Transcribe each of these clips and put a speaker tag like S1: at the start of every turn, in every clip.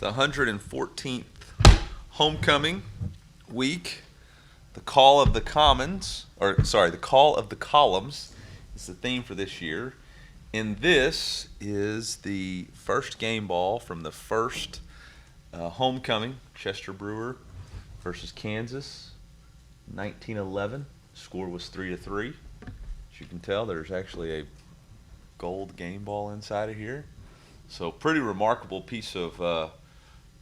S1: the 114th homecoming week. The Call of the Commons, the Call of the Columns is the theme for this year. And this is the first game ball from the first homecoming, Chester Brewer versus Kansas, 1911. Score was 3-3. As you can tell, there's actually a gold game ball inside of here. So pretty remarkable piece of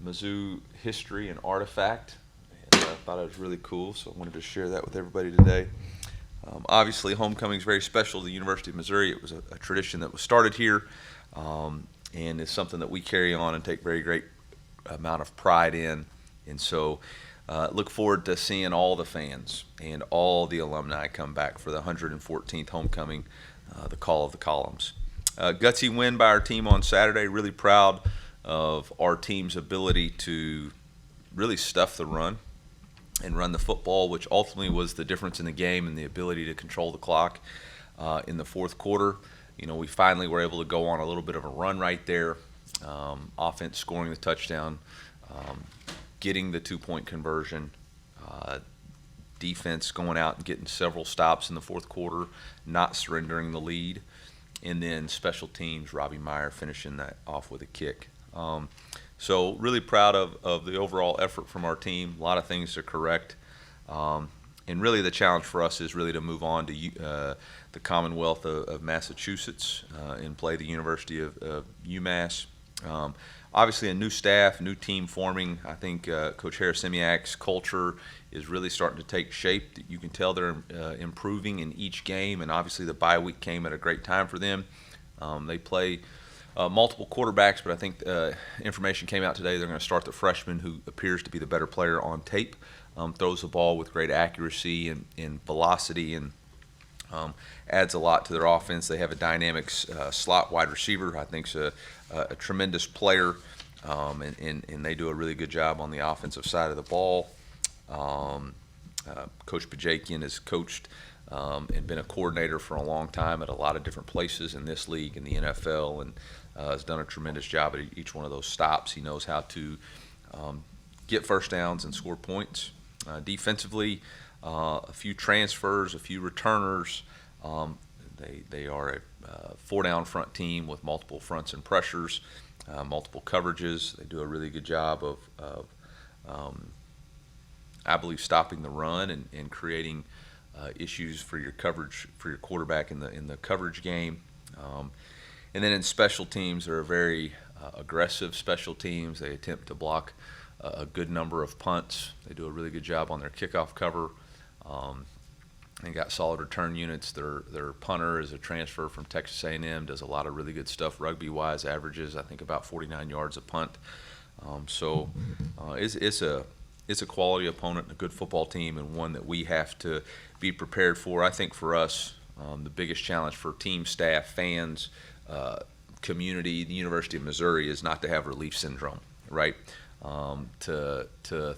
S1: Mizzou history and artifact. And I thought it was really cool, so I wanted to share that with everybody today. Obviously, homecoming is very special to the University of Missouri. It was a tradition that was started here, and it's something that we carry on and take very great amount of pride in. And so look forward to seeing all the fans and all the alumni come back for the 114th homecoming, the Call of the Columns. Gutsy win by our team on Saturday. Really proud of our team's ability to really stuff the run and run the football, which ultimately was the difference in the game and the ability to control the clock in the fourth quarter. You know, we finally were able to go on a little bit of a run right there. Offense scoring the touchdown, getting the two-point conversion, defense going out and getting several stops in the fourth quarter, not surrendering the lead, and then special teams, Robbie Meyer finishing that off with a kick. So really proud of the overall effort from our team. A lot of things to correct. And really the challenge for us is really to move on to the Commonwealth of Massachusetts and play the University of UMass. Obviously a new staff, new team forming. I think Coach Harris-Semiak's culture is really starting to take shape. You can tell they're improving in each game, and obviously the bye week came at a great time for them. They play multiple quarterbacks, but I think information came out today they're going to start the freshman who appears to be the better player on tape, throws the ball with great accuracy and velocity, and adds a lot to their offense. They have a dynamic slot wide receiver I think's a tremendous player, and they do a really good job on the offensive side of the ball. Coach Bajakian has coached and been a coordinator for a long time at a lot of different places in this league, in the NFL, and has done a tremendous job at each one of those stops. He knows how to get first downs and score points. Defensively, a few transfers, a few returners. They are a four-down front team with multiple fronts and pressures, multiple coverages. They do a really good job of I believe, stopping the run and creating issues for your coverage, for your quarterback in the coverage game. And then in special teams, they're a very aggressive special teams. They attempt to block a good number of punts. They do a really good job on their kickoff cover. They got solid return units. Their punter is a transfer from Texas A&M, does a lot of really good stuff rugby-wise, averages, I think, about 49 yards a punt. So it's a quality opponent and a good football team, and one that we have to be prepared for. I think for us, the biggest challenge for team, staff, fans, community, the University of Missouri is not to have relief syndrome, right? To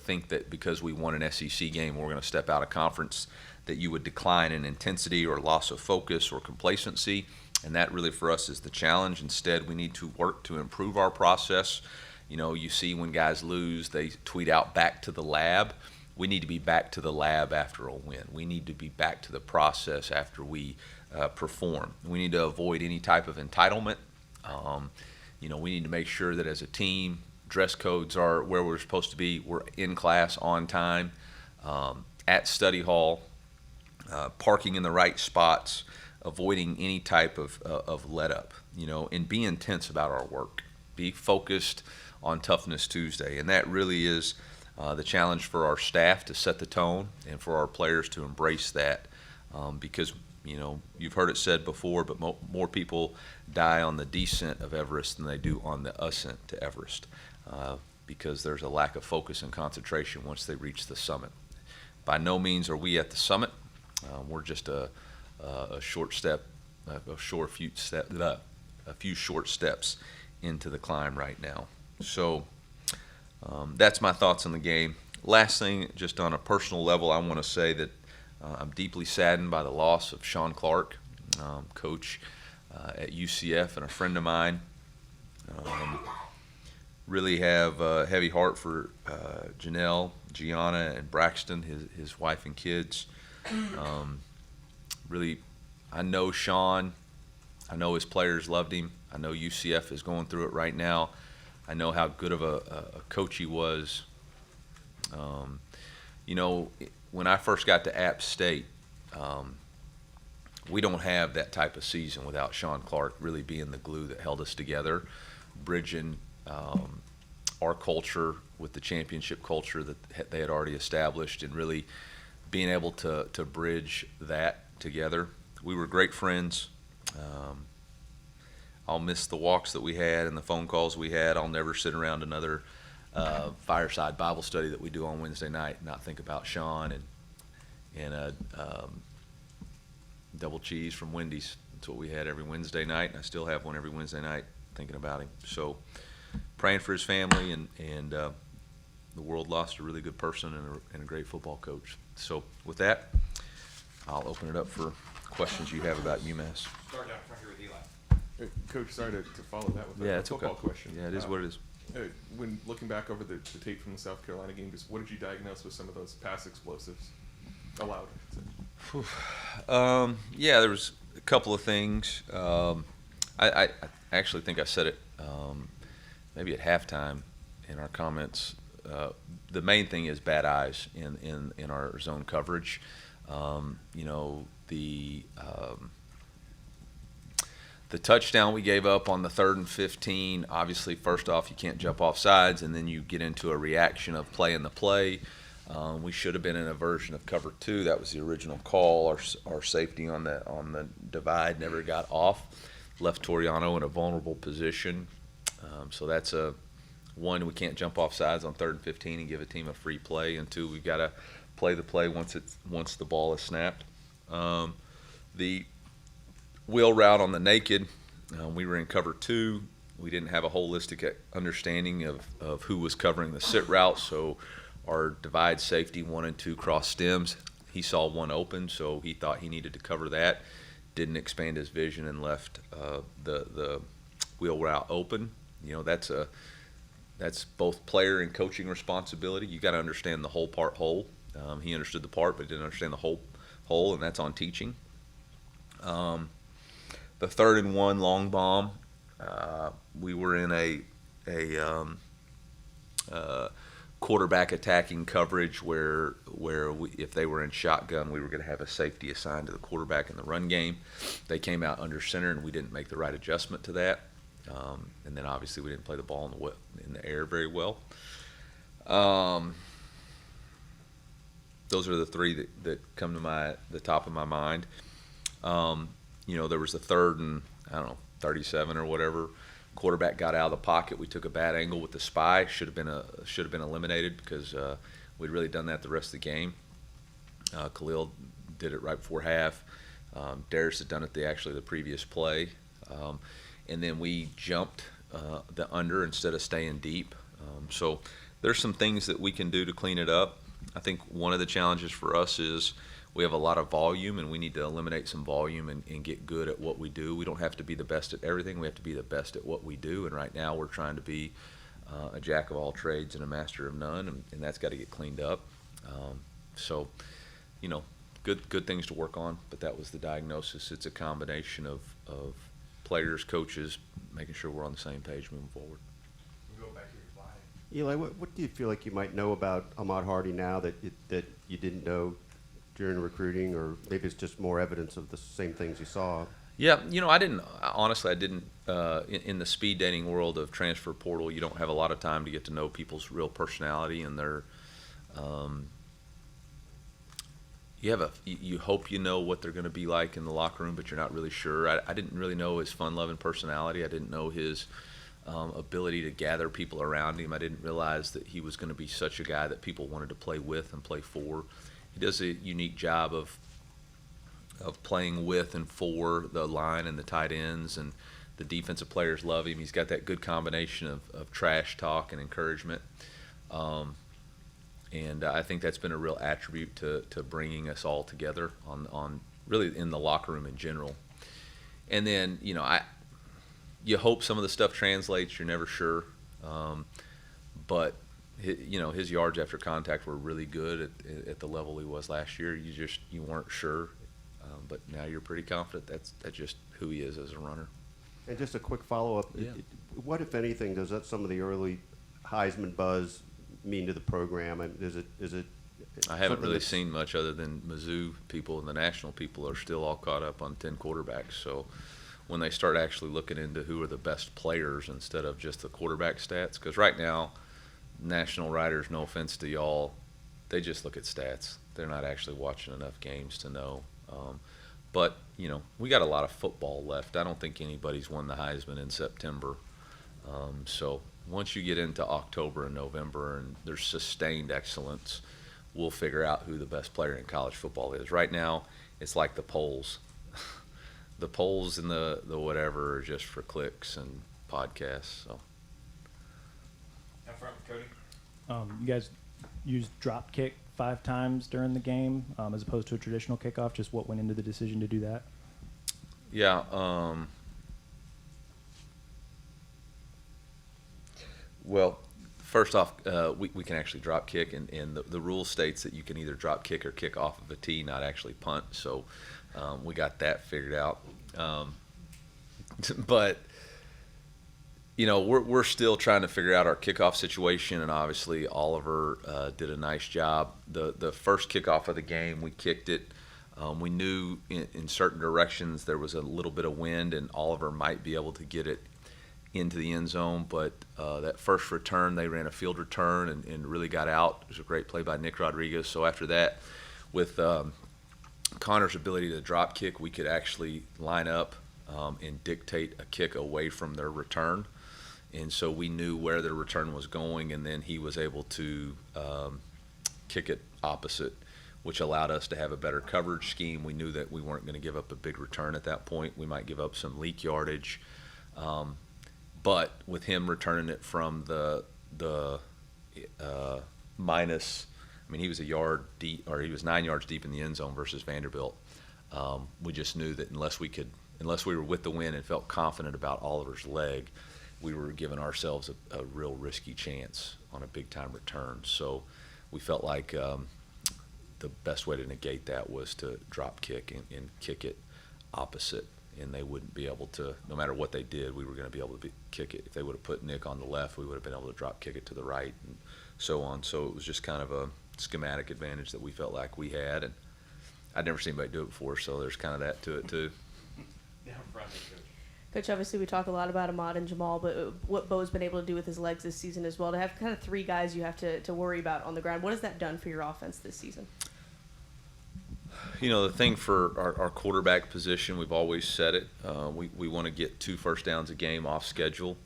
S1: think that because we won an SEC game, we're going to step out of conference, that you would decline in intensity or loss of focus or complacency. And that really for us is the challenge. Instead, we need to work to improve our process. You know, you see when guys lose, they tweet out back to the lab. We need to be back to the lab after a win. We need to be back to the process after we perform. We need to avoid any type of entitlement. We need to make sure that as a team, dress codes are where we're supposed to be. We're in class on time, at study hall, parking in the right spots, avoiding any type of let up, and be intense about our work. Be focused on Toughness Tuesday, and that really is the challenge for our staff to set the tone and for our players to embrace that, because you've heard it said before, but more people die on the descent of Everest than they do on the ascent to Everest, because there's a lack of focus and concentration once they reach the summit. By no means are we at the summit. We're just a few short steps into the climb right now. So that's my thoughts on the game. Last thing, just on a personal level, I want to say that I'm deeply saddened by the loss of Shawn Clark, coach at UCF and a friend of mine. really have a heavy heart for Janelle, Gianna, and Braxton, his wife and kids. Really, I know Shawn. I know his players loved him. I know UCF is going through it right now. I know how good of a coach he was. When I first got to App State, we don't have that type of season without Shawn Clark really being the glue that held us together, bridging our culture with the championship culture that they had already established, and really being able to bridge that together. We were great friends. I'll miss the walks that we had and the phone calls we had. I'll never sit around another fireside Bible study that we do on Wednesday night and not think about Shawn and a double cheese from Wendy's. That's what we had every Wednesday night, and I still have one every Wednesday night thinking about him. So praying for his family, and the world lost a really good person and a great football coach. So with that, I'll open it up for questions you have about UMass.
S2: Start down front here with Eli.
S3: Coach, sorry to follow that with a football question.
S1: Yeah, it is what it is.
S3: When looking back over the tape from the South Carolina game, just what did you diagnose with some of those pass explosives allowed?
S1: Yeah, there was a couple of things. I actually think I said it maybe at halftime in our comments. The main thing is bad eyes in our zone coverage. The touchdown we gave up on the 3rd and 15, obviously, first off, you can't jump off sides, and then you get into a reaction of playing the play. We should have been in a version of cover 2. That was the original call. Our safety on the divide never got off, left Toriano in a vulnerable position. So that's one, we can't jump off sides on 3rd and 15 and give a team a free play, and 2, we've got to play the play once the ball is snapped. The wheel route on the naked, we were in cover 2. We didn't have a holistic understanding of who was covering the sit route, so our divide safety 1 and 2 cross stems. He saw one open, so he thought he needed to cover that. Didn't expand his vision and left the wheel route open. That's both player and coaching responsibility. You got to understand the whole part whole. He understood the part, but didn't understand the whole, and that's on teaching. The 3rd and 1 long bomb, we were in a quarterback attacking coverage where if they were in shotgun, we were going to have a safety assigned to the quarterback in the run game. They came out under center, and we didn't make the right adjustment to that. And then obviously we didn't play the ball in the air very well. Those are the 3 that come to the top of my mind. There was the 3rd and 37 or whatever. Quarterback got out of the pocket. We took a bad angle with the spy. Should have been eliminated because we'd really done that the rest of the game. Khalil did it right before half. Darius had done it the previous play. And then we jumped the under instead of staying deep. So there's some things that we can do to clean it up. I think one of the challenges for us is we have a lot of volume, and we need to eliminate some volume and get good at what we do. We don't have to be the best at everything. We have to be the best at what we do. And right now we're trying to be a jack of all trades and a master of none, and that's got to get cleaned up. Good things to work on, but that was the diagnosis. It's a combination of players, coaches, making sure we're on the same page moving forward.
S2: We'll go back to your slide.
S4: Eli, what do you feel like you might know about Ahmad Hardy now that you didn't know during recruiting, or maybe it's just more evidence of the same things you saw?
S1: Yeah, I didn't in the speed dating world of transfer portal, you don't have a lot of time to get to know people's real personality and their you hope you know what they're going to be like in the locker room, but you're not really sure. I didn't really know his fun-loving personality. I didn't know his ability to gather people around him. I didn't realize that he was going to be such a guy that people wanted to play with and play for. He does a unique job of playing with and for the line and the tight ends, and the defensive players love him. He's got that good combination of trash talk and encouragement. And I think that's been a real attribute to bringing us all together on really in the locker room in general. And then, you hope some of the stuff translates. You're never sure. But his yards after contact were really good at the level he was last year. You weren't sure, but now you're pretty confident. That's just who he is as a runner.
S4: And just a quick follow-up.
S1: Yeah.
S4: What, if anything, does that some of the early Heisman buzz mean to the program? And is it
S1: I haven't
S4: something
S1: really
S4: that's-
S1: seen much other than Mizzou people and the national people are still all caught up on 10 quarterbacks. So when they start actually looking into who are the best players instead of just the quarterback stats, because right now, national writers, no offense to y'all, they just look at stats. They're not actually watching enough games to know. But, we got a lot of football left. I don't think anybody's won the Heisman in September. So once you get into October and November and there's sustained excellence, we'll figure out who the best player in college football is. Right now, it's like the polls. The polls and the whatever are just for clicks and podcasts. So
S2: Up front, Cody.
S5: You guys used drop kick 5 times during the game as opposed to a traditional kickoff. Just what went into the decision to do that?
S1: yeah, well, first off, we can actually drop kick, and the rule states that you can either drop kick or kick off of a tee, not actually punt. So we got that figured out. But we're still trying to figure out our kickoff situation, and obviously Oliver did a nice job. The first kickoff of the game, we kicked it. We knew in certain directions there was a little bit of wind, and Oliver might be able to get it into the end zone. But that first return, they ran a field return and really got out. It was a great play by Nick Rodriguez. So after that, with Connor's ability to drop kick, we could actually line up and dictate a kick away from their return. And so we knew where their return was going, and then he was able to kick it opposite, which allowed us to have a better coverage scheme. We knew that we weren't going to give up a big return at that point. We might give up some leak yardage. But with him returning it from the minus, he was a yard deep, or he was 9 yards deep in the end zone versus Vanderbilt. We just knew that unless we were with the win and felt confident about Oliver's leg, we were giving ourselves a real risky chance on a big-time return. So we felt like the best way to negate that was to drop kick and kick it opposite, and they wouldn't be able to, no matter what they did, we were going to be able to kick it. If they would have put Nick on the left, we would have been able to drop kick it to the right and so on. So it was just kind of a schematic advantage that we felt like we had, and I'd never seen anybody do it before, so there's kind of that to it too.
S2: Down front, Coach.
S6: Coach, obviously we talk a lot about Ahmad and Jamal, but what Bo's been able to do with his legs this season as well, to have kind of 3 guys you have to worry about on the ground. What has that done for your offense this season?
S1: The thing for our quarterback position, we've always said it, we want to get 2 first downs a game off schedule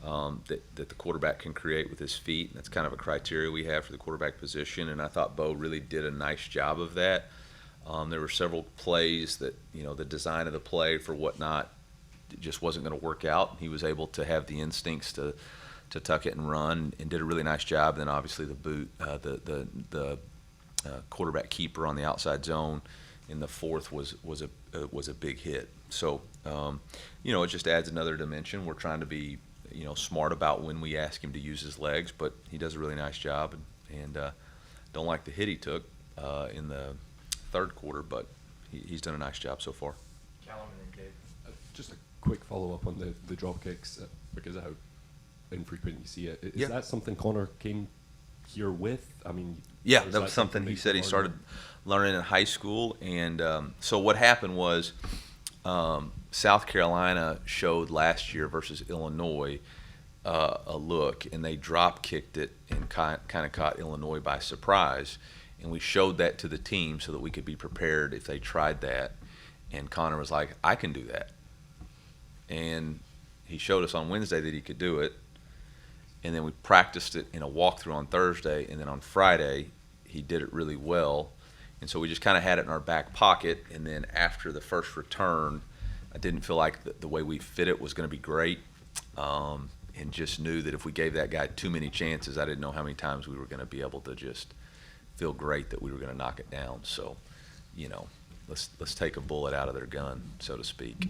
S1: that the quarterback can create with his feet. And that's kind of a criteria we have for the quarterback position, and I thought Bo really did a nice job of that. There were several plays that, the design of the play for whatnot, it just wasn't going to work out. He was able to have the instincts to tuck it and run, and did a really nice job. Then obviously the boot, the quarterback keeper on the outside zone in the fourth was a big hit. So it just adds another dimension. We're trying to be smart about when we ask him to use his legs, but he does a really nice job, and don't like the hit he took in the third quarter, but he's done a nice job so far.
S2: Callum and then Gabe.
S7: Just a quick follow-up on the drop kicks because of how infrequent you see it. Is
S1: Yeah.
S7: that something Connor came here with?
S1: Yeah,
S7: is
S1: that was something he said he started learning in high school. And so what happened was South Carolina showed last year versus Illinois a look, and they drop kicked it and kind of caught Illinois by surprise. And we showed that to the team so that we could be prepared if they tried that. And Connor was like, I can do that. And he showed us on Wednesday that he could do it. And then we practiced it in a walkthrough on Thursday. And then on Friday, he did it really well. And so we just kind of had it in our back pocket. And then after the first return, I didn't feel like the way we fit it was going to be great. And just knew that if we gave that guy too many chances, I didn't know how many times we were going to be able to just feel great that we were going to knock it down. So, let's take a bullet out of their gun, so to speak.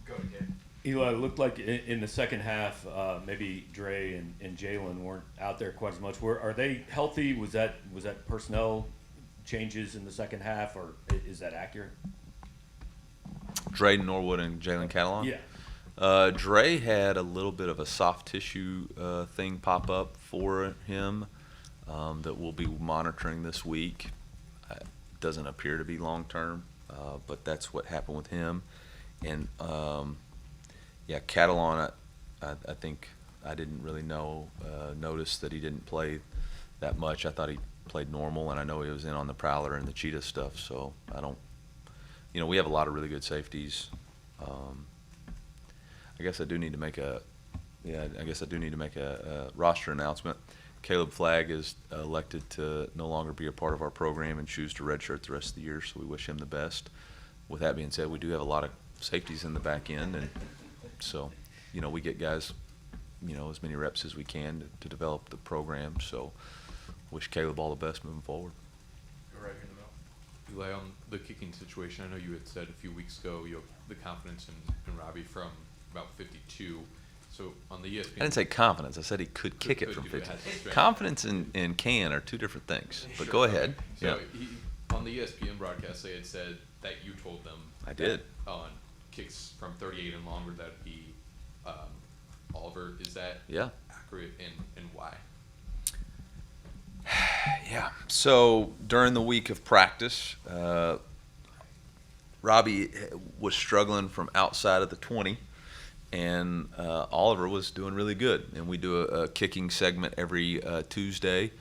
S2: Go to Gabe.
S8: Eli, it looked like in the second half, maybe Dre and Jalen weren't out there quite as much. Are they healthy? Was that personnel changes in the second half, or is that accurate?
S1: Dre Norwood and Jalen Catalon?
S8: Yeah.
S1: Dre had a little bit of a soft tissue thing pop up for him that we'll be monitoring this week. Doesn't appear to be long term, but that's what happened with him. And yeah, Catalan, I think I didn't really notice that he didn't play that much. I thought he played normal, and I know he was in on the Prowler and the Cheetah stuff. So I don't, we have a lot of really good safeties. I guess I do need to make a roster announcement. Caleb Flagg is elected to no longer be a part of our program and choose to redshirt the rest of the year, so we wish him the best. With that being said, we do have a lot of safeties in the back end, and so, we get guys, as many reps as we can to develop the program. So, wish Caleb all the best moving forward.
S3: Go right here in the middle. Eli, on the kicking situation, I know you had said a few weeks ago you have the confidence in Robbie from about 52. So on the ESPN,
S1: I didn't say confidence. I said he could kick it from 50. Confidence and can are two different things. But go ahead.
S3: So on the ESPN broadcast, they had said that you told them.
S1: I did.
S3: On kicks from 38 and longer, that'd be Oliver. Is that accurate, and why?
S1: Yeah. So during the week of practice, Robbie was struggling from outside of the 20, and Oliver was doing really good. And we do a kicking segment every Tuesday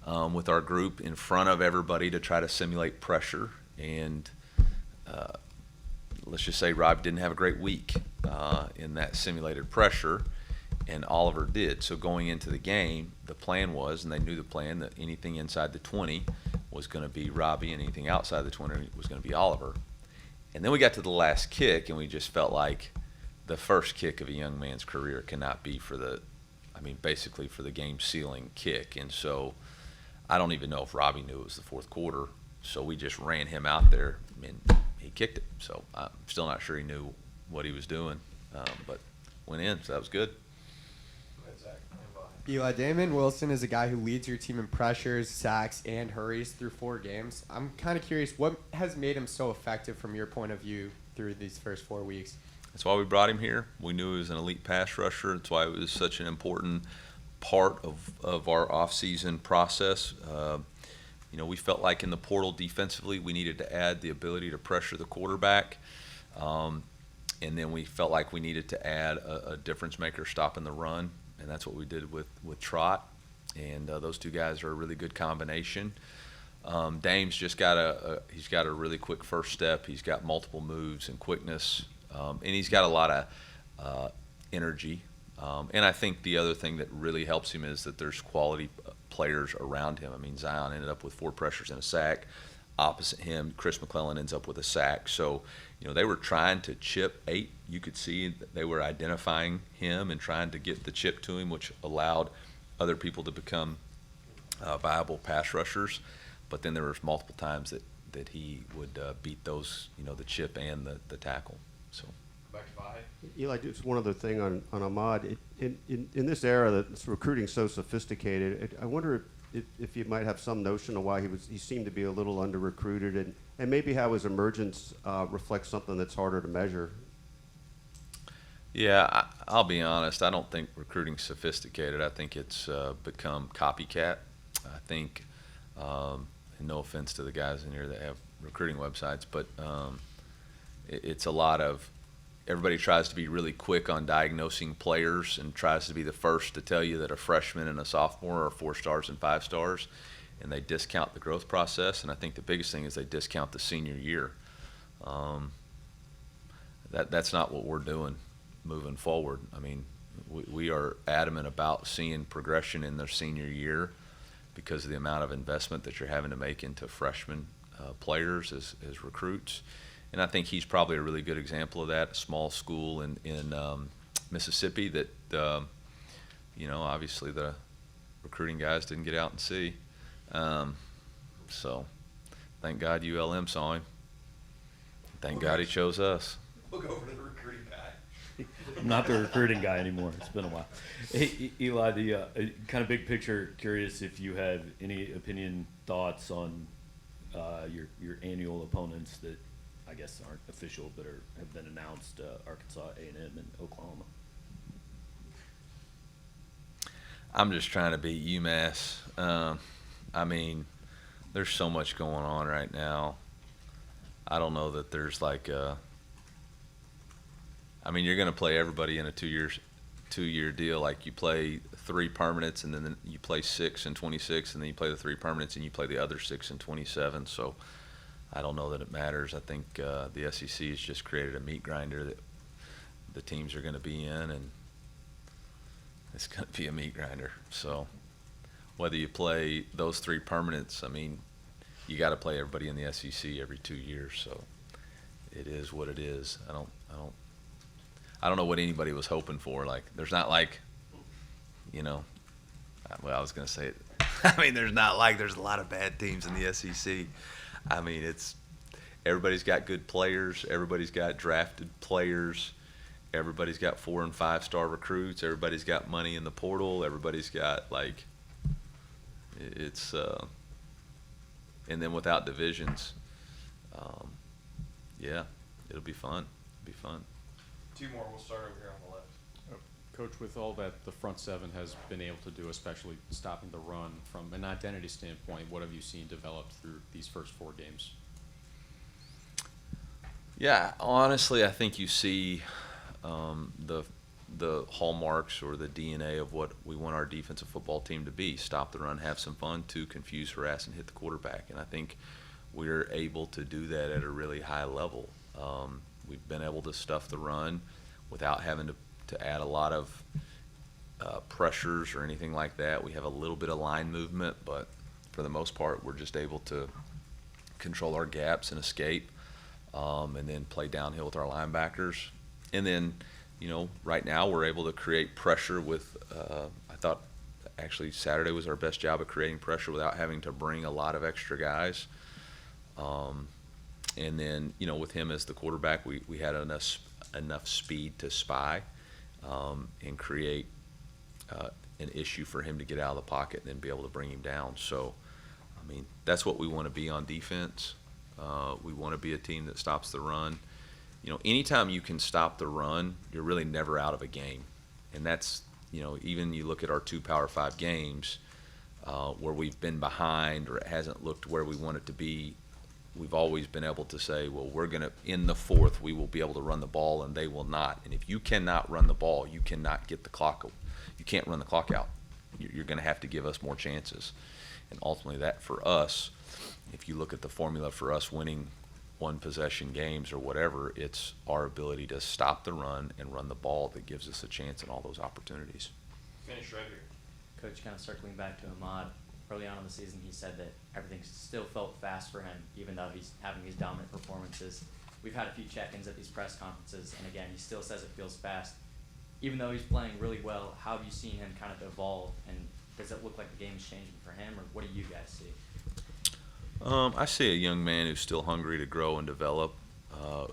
S1: with our group in front of everybody to try to simulate pressure. And let's just say Rob didn't have a great week in that simulated pressure, and Oliver did. So going into the game, the plan was, and they knew the plan, that anything inside the 20 was going to be Robbie, and anything outside the 20 was going to be Oliver. And then we got to the last kick, and we just felt like the first kick of a young man's career cannot be basically for the game-sealing kick. And so I don't even know if Robbie knew it was the fourth quarter, so we just ran him out there, and he kicked it. So I'm still not sure he knew what he was doing, but went in, so that was good.
S9: Eli, Damon Wilson is a guy who leads your team in pressures, sacks, and hurries through 4 games. I'm kind of curious, what has made him so effective from your point of view through these first 4 weeks?
S1: That's why we brought him here. We knew he was an elite pass rusher. That's why it was such an important part of our off-season process. We felt like in the portal defensively we needed to add the ability to pressure the quarterback. And then we felt like we needed to add a difference maker stopping the run. And that's what we did with Trot. And those two guys are a really good combination. Dame's just got he's got a really quick first step. He's got multiple moves and quickness. And he's got a lot of energy. And I think the other thing that really helps him is that there's quality players around him. I mean, Zion ended up with 4 pressures and a sack. Opposite him, Chris McClellan ends up with a sack. So, they were trying to chip 8. You could see that they were identifying him and trying to get the chip to him, which allowed other people to become viable pass rushers. But then there was multiple times that he would beat those, the chip and the tackle. So.
S3: Back to Vi.
S4: Eli, just one other thing on Ahmad. In this era that's recruiting so sophisticated, I wonder if you might have some notion of why he seemed to be a little under-recruited, and maybe how his emergence reflects something that's harder to measure.
S1: Yeah, I'll be honest. I don't think recruiting's sophisticated. I think it's become copycat. I think, and no offense to the guys in here that have recruiting websites, but it's a lot of everybody tries to be really quick on diagnosing players and tries to be the first to tell you that a freshman and a sophomore are 4 stars and 5 stars, and they discount the growth process. And I think the biggest thing is they discount the senior year. That's not what we're doing moving forward. I mean, we are adamant about seeing progression in their senior year because of the amount of investment that you're having to make into freshman players as recruits. And I think he's probably a really good example of that. A small school in Mississippi that, obviously the recruiting guys didn't get out and see. So thank God ULM saw him. Thank God he chose us.
S3: We'll go over to the recruiting guy.
S8: I'm not the recruiting guy anymore. It's been a while. Hey, Eli, the kind of big picture, curious if you have any opinion, thoughts on your annual opponents that I guess aren't official but have been announced, Arkansas, A&M, and Oklahoma.
S1: I'm just trying to beat UMass. I mean, there's so much going on right now. I don't know that there's like I mean, you're going to play everybody in a two-year deal. Like you play 3 permanents, and then you play 6 and 26, and then you play the 3 permanents, and you play the other 6 and 27. So I don't know that it matters. I think the SEC has just created a meat grinder that the teams are going to be in, and it's going to be a meat grinder. So whether you play those 3 permanents, I mean, you got to play everybody in the SEC every 2 years. So it is what it is. I don't know what anybody was hoping for. Like, there's not like, you know, well, I was going to say it. I mean, there's not like there's a lot of bad teams in the SEC. I mean, everybody's got good players. Everybody's got drafted players. Everybody's got 4- and 5-star recruits. Everybody's got money in the portal. Everybody's got, like, it's and then without divisions, yeah, it'll be fun. It'll be fun.
S2: 2 more. We'll start over here on the left.
S3: Coach, with all that the front seven has been able to do, especially stopping the run, from an identity standpoint, what have you seen developed through these first 4 games?
S1: Yeah, honestly, I think you see the hallmarks or the DNA of what we want our defensive football team to be: stop the run, have some fun, 2, confuse, harass, and hit the quarterback. And I think we're able to do that at a really high level. We've been able to stuff the run without having to add a lot of pressures or anything like that. We have a little bit of line movement, but for the most part, we're just able to control our gaps and escape, and then play downhill with our linebackers. And then, you know, right now we're able to create pressure with, I thought actually Saturday was our best job of creating pressure without having to bring a lot of extra guys. And then, you know, with him as the quarterback, we had enough speed to spy and create an issue for him to get out of the pocket and then be able to bring him down. So, I mean, that's what we want to be on defense. We want to be a team that stops the run. You know, anytime you can stop the run, you're really never out of a game. And that's, you know, even you look at our 2 Power 5 games where we've been behind or it hasn't looked where we want it to be, we've always been able to say, well, we're going to, in the 4th, we will be able to run the ball, and they will not. And if you cannot run the ball, you cannot get the clock. You can't run the clock out. You're going to have to give us more chances. And ultimately that, for us, if you look at the formula for us winning 1-possession games or whatever, it's our ability to stop the run and run the ball that gives us a chance in all those opportunities.
S2: Finish right here.
S10: Coach, kind of circling back to Ahmad, early on in the season he said that everything still felt fast for him, even though he's having these dominant performances. We've had a few check-ins at these press conferences, and again, he still says it feels fast. Even though he's playing really well, how have you seen him kind of evolve, and does it look like the game is changing for him, or what do you guys see?
S1: I see a young man who's still hungry to grow and develop,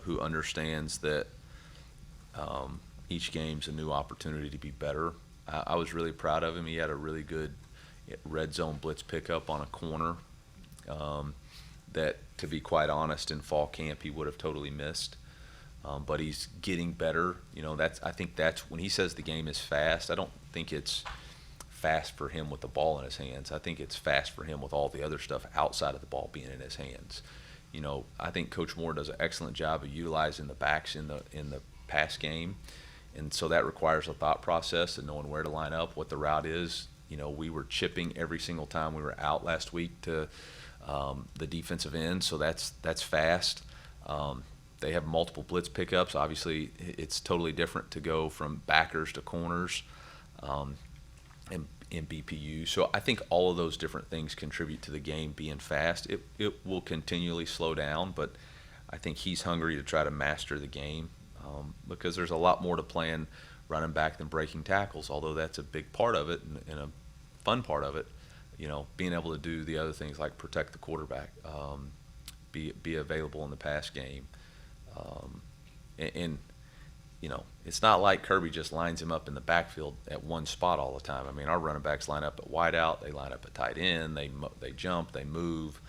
S1: who understands that each game's a new opportunity to be better. I was really proud of him. He had a really good red zone blitz pickup on a corner that, to be quite honest, in fall camp he would have totally missed. But he's getting better. You know, I think that's when he says the game is fast. I don't think it's fast for him with the ball in his hands. I think it's fast for him with all the other stuff outside of the ball being in his hands. You know, I think Coach Moore does an excellent job of utilizing the backs in the pass game, and so that requires a thought process and knowing where to line up, what the route is. You know, we were chipping every single time we were out last week to the defensive end, so that's fast. They have multiple blitz pickups. Obviously, it's totally different to go from backers to corners in BPU. So I think all of those different things contribute to the game being fast. It will continually slow down, but I think he's hungry to try to master the game because there's a lot more to playing running back than breaking tackles, although that's a big part of it and a fun part of it. You know, being able to do the other things like protect the quarterback, be available in the pass game. And it's not like Kirby just lines him up in the backfield at one spot all the time. I mean, our running backs line up at wideout, they line up at tight end, they jump, they move.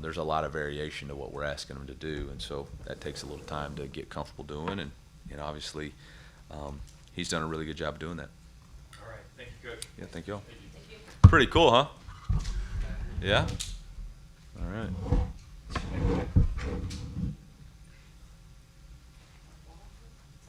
S1: There's a lot of variation to what we're asking them to do, and so that takes a little time to get comfortable doing. And obviously, he's done a really good job doing that.
S2: All right. Thank you, Coach.
S1: Yeah, thank you all.
S2: Thank you.
S1: Pretty cool, huh? Yeah. All right.